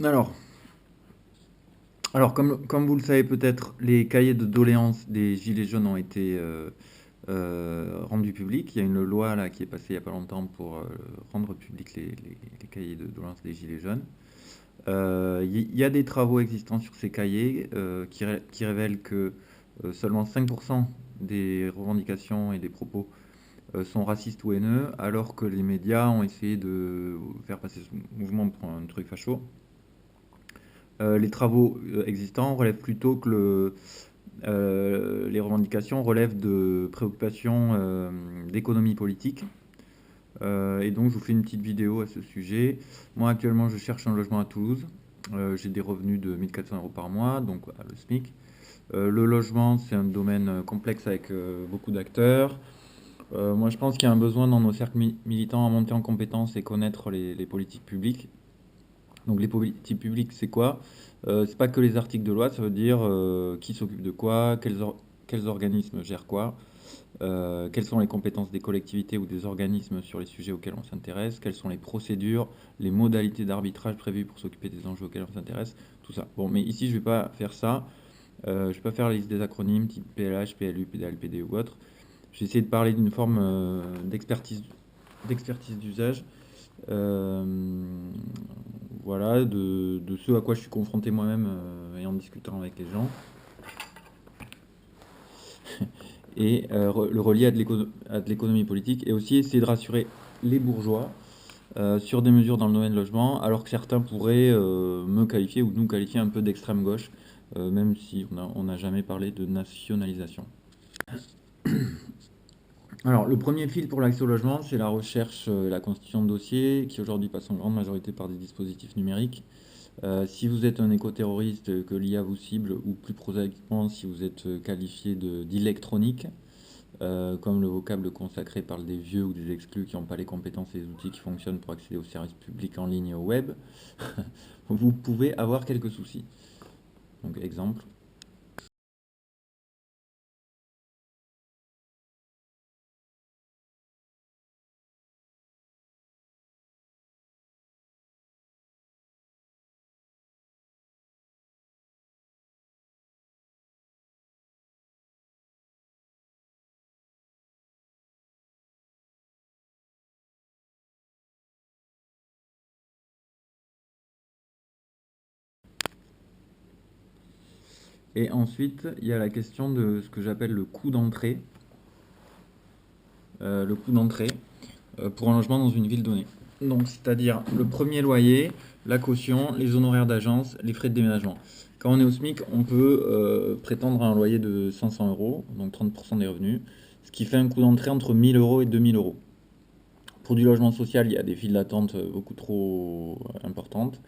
Alors, comme vous le savez peut-être, les cahiers de doléances des Gilets jaunes ont été rendus publics. Il y a une loi là qui est passée il n'y a pas longtemps pour rendre publics les cahiers de doléances des Gilets jaunes. Il y a des travaux existants sur ces cahiers qui révèlent que seulement 5% des revendications et des propos sont racistes ou haineux, alors que les médias ont essayé de faire passer ce mouvement pour un truc facho. Les travaux existants relèvent plutôt que les revendications relèvent de préoccupations d'économie politique. Et donc je vous fais une petite vidéo à ce sujet. Moi actuellement je cherche un logement à Toulouse. J'ai des revenus de 1400 euros par mois, donc voilà, le SMIC. Le logement, c'est un domaine complexe avec beaucoup d'acteurs. Moi je pense qu'il y a un besoin dans nos cercles militants à monter en compétences et connaître les politiques publiques. Donc les politiques publiques, c'est quoi? C'est pas que les articles de loi, ça veut dire qui s'occupe de quoi, quels organismes gèrent quoi, quelles sont les compétences des collectivités ou des organismes sur les sujets auxquels on s'intéresse, quelles sont les procédures, les modalités d'arbitrage prévues pour s'occuper des enjeux auxquels on s'intéresse, tout ça. Bon, mais ici, je vais pas faire ça. Je vais pas faire la liste des acronymes type PLH, PLU, PDL, PD ou autre. Je vais essayer de parler d'une forme d'expertise d'usage. Euh, voilà, de ce à quoi je suis confronté moi-même et en discutant avec les gens. Et le relier à de l'économie politique et aussi essayer de rassurer les bourgeois sur des mesures dans le domaine du logement, alors que certains pourraient me qualifier ou nous qualifier un peu d'extrême gauche, même si on n'a jamais parlé de nationalisation. Alors, le premier fil pour l'accès au logement, c'est la recherche, la constitution de dossiers, qui aujourd'hui passe en grande majorité par des dispositifs numériques. Si vous êtes un éco-terroriste, que l'IA vous cible, ou plus prosaïquement, si vous êtes qualifié d'électronique, comme le vocable consacré parle des vieux ou des exclus qui n'ont pas les compétences et les outils qui fonctionnent pour accéder aux services publics en ligne et au web, vous pouvez avoir quelques soucis. Donc, exemple. Et ensuite, il y a la question de ce que j'appelle le coût d'entrée. Le coût d'entrée pour un logement dans une ville donnée. Donc, c'est-à-dire le premier loyer, la caution, les honoraires d'agence, les frais de déménagement. Quand on est au SMIC, on peut prétendre à un loyer de 500 euros, donc 30% des revenus, ce qui fait un coût d'entrée entre 1000 euros et 2000 euros. Pour du logement social, il y a des files d'attente beaucoup trop importantes.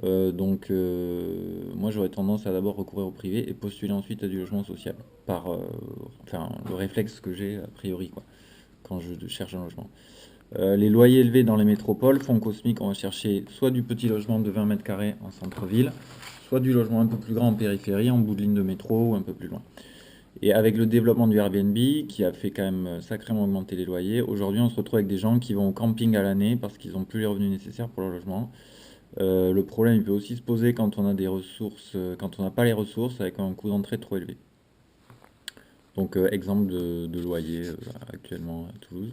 Moi, j'aurais tendance à d'abord recourir au privé et postuler ensuite à du logement social, enfin, le réflexe que j'ai a priori, quoi, quand je cherche un logement. Les loyers élevés dans les métropoles font qu'au SMIC, on va chercher soit du petit logement de 20 mètres carrés en centre-ville, soit du logement un peu plus grand en périphérie, en bout de ligne de métro ou un peu plus loin. Et avec le développement du Airbnb, qui a fait quand même sacrément augmenter les loyers, aujourd'hui on se retrouve avec des gens qui vont au camping à l'année parce qu'ils n'ont plus les revenus nécessaires pour leur logement. Le problème il peut aussi se poser quand on a des ressources, quand on n'a pas les ressources avec un coût d'entrée trop élevé. Donc exemple de loyer actuellement à Toulouse.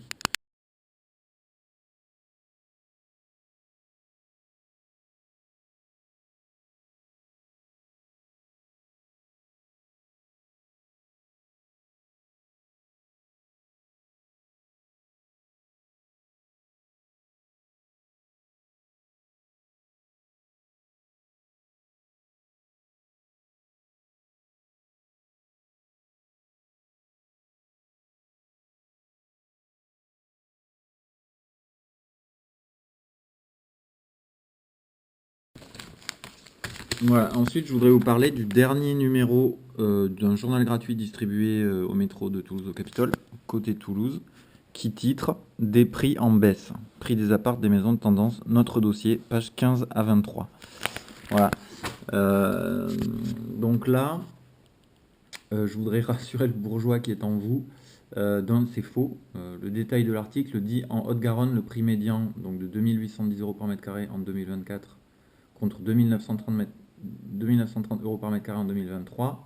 Voilà, ensuite je voudrais vous parler du dernier numéro d'un journal gratuit distribué au métro de Toulouse au Capitole, côté Toulouse, qui titre Des prix en baisse, prix des apparts, des maisons de tendance, notre dossier, page 15 à 23. Voilà. Euh, donc là, je voudrais rassurer le bourgeois qui est en vous. C'est faux. Le détail de l'article dit en Haute-Garonne, le prix médian donc de 2810 euros par mètre carré en 2024 contre 2930 euros par mètre carré en 2023.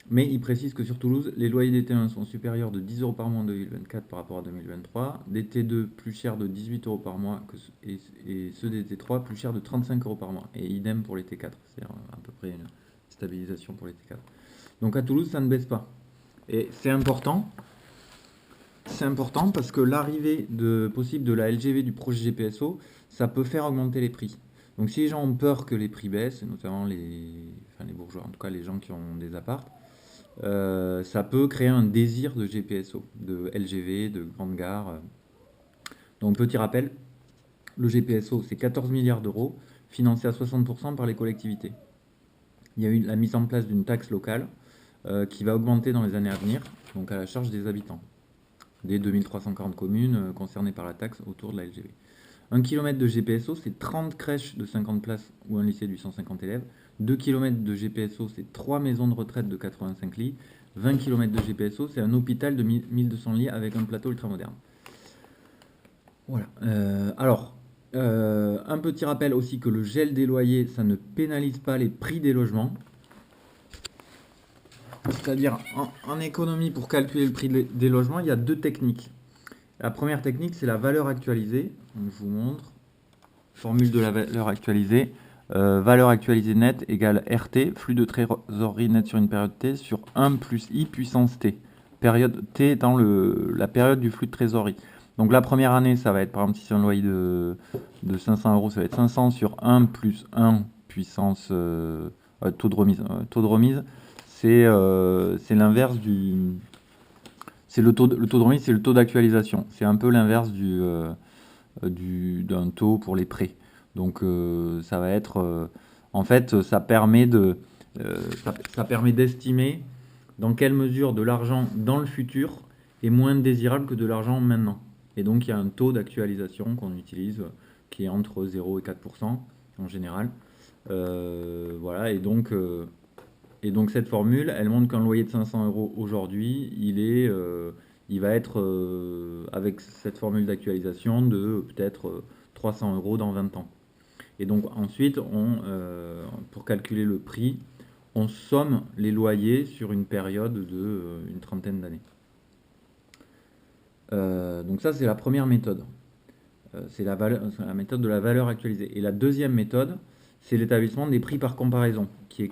Mais il précise que sur Toulouse, les loyers des T1 sont supérieurs de 10 euros par mois en 2024 par rapport à 2023, des T2 plus chers de 18 euros par mois et ceux des T3 plus chers de 35 euros par mois. Et idem pour les T4, c'est-à-dire à peu près une stabilisation pour les T4. Donc à Toulouse, ça ne baisse pas. Et c'est important parce que l'arrivée possible de la LGV du projet GPSO, ça peut faire augmenter les prix. Donc si les gens ont peur que les prix baissent, et notamment les bourgeois, en tout cas les gens qui ont des apparts, ça peut créer un désir de GPSO, de LGV, de grande gare. Donc petit rappel, le GPSO c'est 14 milliards d'euros, financé à 60% par les collectivités. Il y a eu la mise en place d'une taxe locale qui va augmenter dans les années à venir, donc à la charge des habitants, des 2340 communes concernées par la taxe autour de la LGV. 1 km de GPSO, c'est 30 crèches de 50 places ou un lycée de 850 élèves. 2 km de GPSO, c'est 3 maisons de retraite de 85 lits. 20 km de GPSO, c'est un hôpital de 1200 lits avec un plateau ultramoderne. Voilà. Un petit rappel aussi que le gel des loyers, ça ne pénalise pas les prix des logements. C'est-à-dire, en économie, pour calculer le prix des logements, il y a 2 techniques. La première technique, c'est la valeur actualisée. Donc, je vous montre. Formule de la valeur actualisée. Valeur actualisée nette égale RT, flux de trésorerie net sur une période T, sur 1 plus I puissance T. Période T étant la période du flux de trésorerie. Donc la première année, ça va être, par exemple, si c'est un loyer de 500 euros, ça va être 500 sur 1 plus 1 puissance taux de remise. Taux de remise, c'est l'inverse du... Le taux de remise, c'est le taux d'actualisation. C'est un peu l'inverse d'un taux pour les prêts. Donc ça va être... en fait, ça permet d'estimer dans quelle mesure de l'argent dans le futur est moins désirable que de l'argent maintenant. Et donc il y a un taux d'actualisation qu'on utilise qui est entre 0 et 4% en général. Voilà, et donc cette formule, elle montre qu'un loyer de 500 euros aujourd'hui, il va être, avec cette formule d'actualisation, de peut-être 300 euros dans 20 ans. Et donc ensuite, pour calculer le prix, on somme les loyers sur une période de une trentaine d'années. Donc ça, c'est la première méthode. C'est la méthode de la valeur actualisée. Et la deuxième méthode, c'est l'établissement des prix par comparaison, qui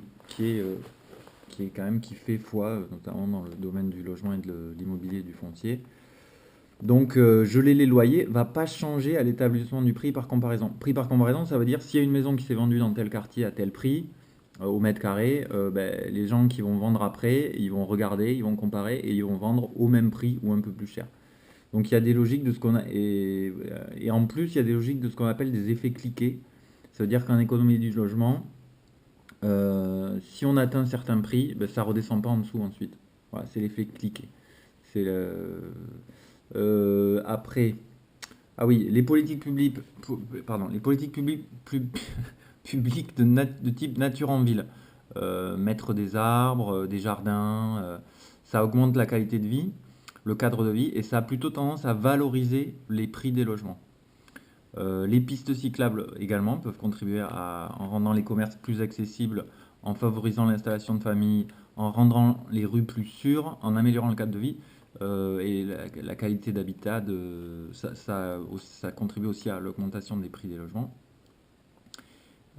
fait foi, notamment dans le domaine du logement et de l'immobilier et du foncier. Donc geler les loyers va pas changer à l'établissement du prix par comparaison. Prix par comparaison, ça veut dire s'il y a une maison qui s'est vendue dans tel quartier à tel prix, au mètre carré, les gens qui vont vendre après, ils vont regarder, ils vont comparer et ils vont vendre au même prix ou un peu plus cher. Donc il y a des logiques de ce qu'on a, et en plus il y a des logiques de ce qu'on appelle des effets cliqués. Ça veut dire qu'en économie du logement, si on atteint un certain prix, ça redescend pas en dessous ensuite. Voilà, c'est l'effet cliqué. C'est après, ah oui, les politiques publiques, publiques de type nature en ville, mettre des arbres, des jardins, ça augmente la qualité de vie, le cadre de vie, et ça a plutôt tendance à valoriser les prix des logements. Les pistes cyclables également peuvent contribuer en rendant les commerces plus accessibles, en favorisant l'installation de familles, en rendant les rues plus sûres, en améliorant le cadre de vie et la qualité d'habitat. Ça contribue aussi à l'augmentation des prix des logements.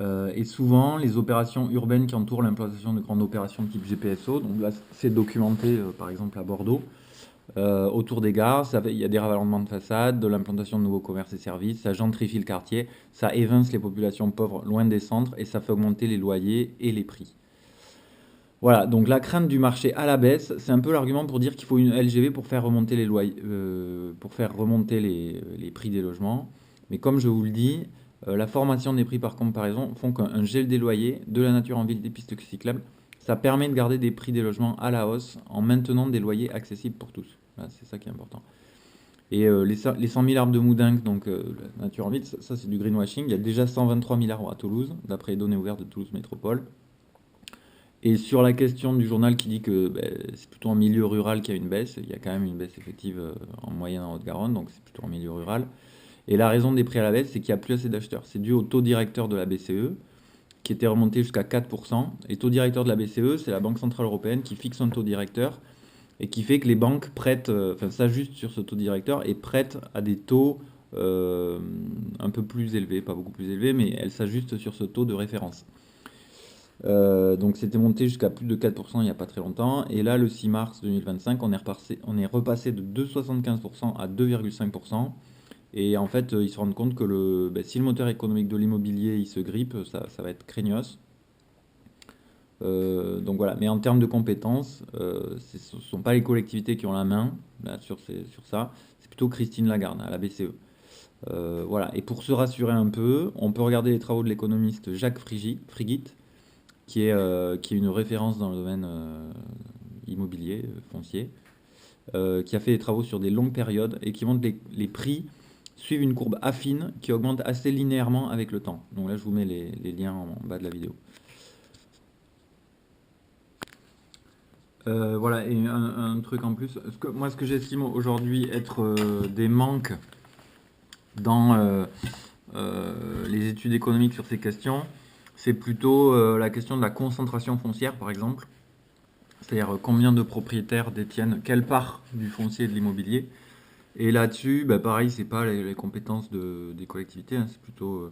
Et souvent, les opérations urbaines qui entourent l'implantation de grandes opérations de type GPSO, donc là c'est documenté par exemple à Bordeaux, autour des gares, il y a des ravalements de façade, de l'implantation de nouveaux commerces et services, ça gentrifie le quartier, ça évince les populations pauvres loin des centres et ça fait augmenter les loyers et les prix. Voilà, donc la crainte du marché à la baisse, c'est un peu l'argument pour dire qu'il faut une LGV pour faire remonter les loyers, pour faire remonter les prix des logements. Mais comme je vous le dis, la formation des prix par comparaison font qu'un gel des loyers, de la nature en ville, des pistes cyclables, ça permet de garder des prix des logements à la hausse en maintenant des loyers accessibles pour tous. Voilà, c'est ça qui est important. Et les 100 000 arbres de Moudinque, donc la nature en ville, ça c'est du greenwashing. Il y a déjà 123 000 arbres à Toulouse, d'après les données ouvertes de Toulouse Métropole. Et sur la question du journal qui dit que c'est plutôt en milieu rural qu'il y a une baisse, il y a quand même une baisse effective en moyenne en Haute-Garonne, donc c'est plutôt en milieu rural. Et la raison des prix à la baisse, c'est qu'il n'y a plus assez d'acheteurs. C'est dû au taux directeur de la BCE. qui était remonté jusqu'à 4%. Et taux directeur de la BCE, c'est la Banque Centrale Européenne qui fixe un taux directeur et qui fait que les banques prêtent, s'ajustent sur ce taux directeur et prêtent à des taux un peu plus élevés, pas beaucoup plus élevés, mais elles s'ajustent sur ce taux de référence. Donc c'était monté jusqu'à plus de 4% il n'y a pas très longtemps. Et là, le 6 mars 2025, on est repassé de 2,75% à 2,5%. Et en fait, ils se rendent compte que si le moteur économique de l'immobilier il se grippe, ça va être craignos. Donc voilà, mais en termes de compétences, ce ne sont pas les collectivités qui ont la main là, sur ça, c'est plutôt Christine Lagarde à la BCE. Voilà, et pour se rassurer un peu, on peut regarder les travaux de l'économiste Jacques Frigit, qui est une référence dans le domaine immobilier, foncier, qui a fait des travaux sur des longues périodes et qui montre les prix suivent une courbe affine qui augmente assez linéairement avec le temps. Donc là, je vous mets les liens en bas de la vidéo. Voilà, et un truc en plus, ce que j'estime aujourd'hui être des manques dans les études économiques sur ces questions, c'est plutôt la question de la concentration foncière, par exemple. C'est-à-dire combien de propriétaires détiennent quelle part du foncier de l'immobilier. Et là-dessus, pareil, c'est pas les compétences des collectivités, hein, c'est plutôt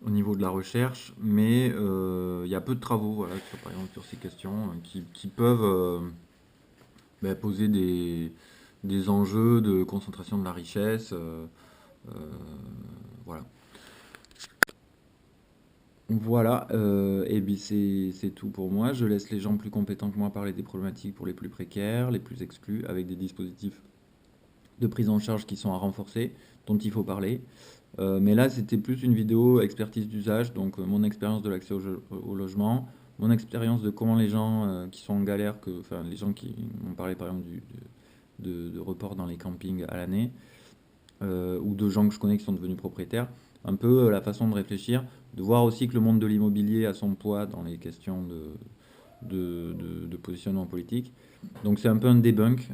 au niveau de la recherche, mais il y a peu de travaux, voilà, par exemple, sur ces questions qui peuvent poser des enjeux de concentration de la richesse. Voilà. Voilà, et bien c'est tout pour moi. Je laisse les gens plus compétents que moi parler des problématiques pour les plus précaires, les plus exclus, avec des dispositifs de prise en charge qui sont à renforcer, dont il faut parler. Mais là, c'était plus une vidéo expertise d'usage, donc mon expérience de l'accès au logement, mon expérience de comment les gens qui sont en galère, enfin les gens qui m'ont parlé par exemple de report dans les campings à l'année, ou de gens que je connais qui sont devenus propriétaires, un peu la façon de réfléchir, de voir aussi que le monde de l'immobilier a son poids dans les questions de positionnement politique. Donc c'est un peu un debunk.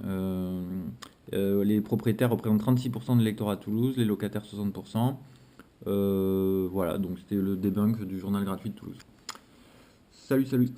Les propriétaires représentent 36% de l'électorat à Toulouse, les locataires 60%. Voilà, donc c'était le debunk du journal gratuit de Toulouse. Salut, salut!